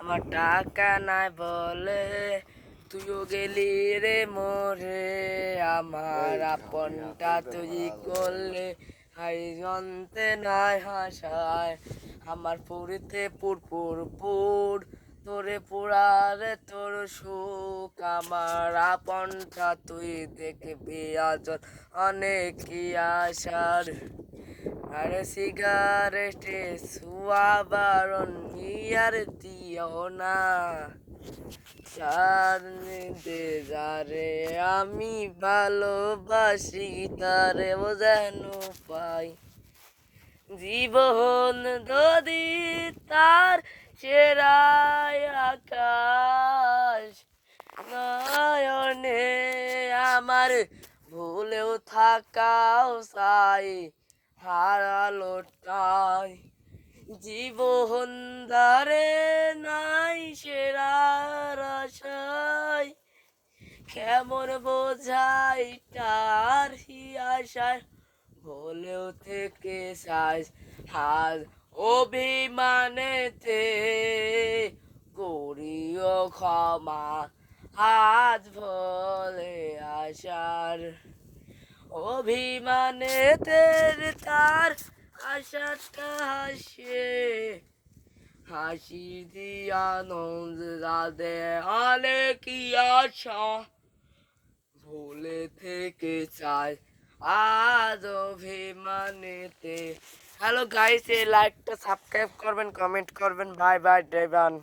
আমার টাকা নাই বলে তুইও গেলি রে মোরে, আমার আপনটা তুই করলে হাই জনতে নাই হাসায়, আমার পুরিতে পুরপুর পুর তোরে পুরারে তোর সুখ, আমার আপনটা তুই দেখবি আজ অনেক কি আশার, আরে সিগারেটে সুয়া বারণ ইয়ার দিও না, সারতে যারে আমি ভালোবাসি তারে ও যেন পাই, জীবন যদি তার চেরাই আকাশ, নয়নে আমার ভুলেও থাকাও চাই হারালোটাই, জীবন ধারে নাই সেরার আশায়, কেমন বোঝাই তার আশায় ভুলেও থেকে চাই, হাজ অভিমানেতে করিও ক্ষমা, আজ ভোলে আশার অভিমানেতে তার আশাটা হাসে, হাসি দিয়া নন্দ রাধে আলে কি আশা, ভুলে থেকে চাই আজ অভিমানেতে। হ্যালো গাইস, এই লাইকটা সাবস্ক্রাইব করবেন, কমেন্ট করবেন। Bye bye Devon.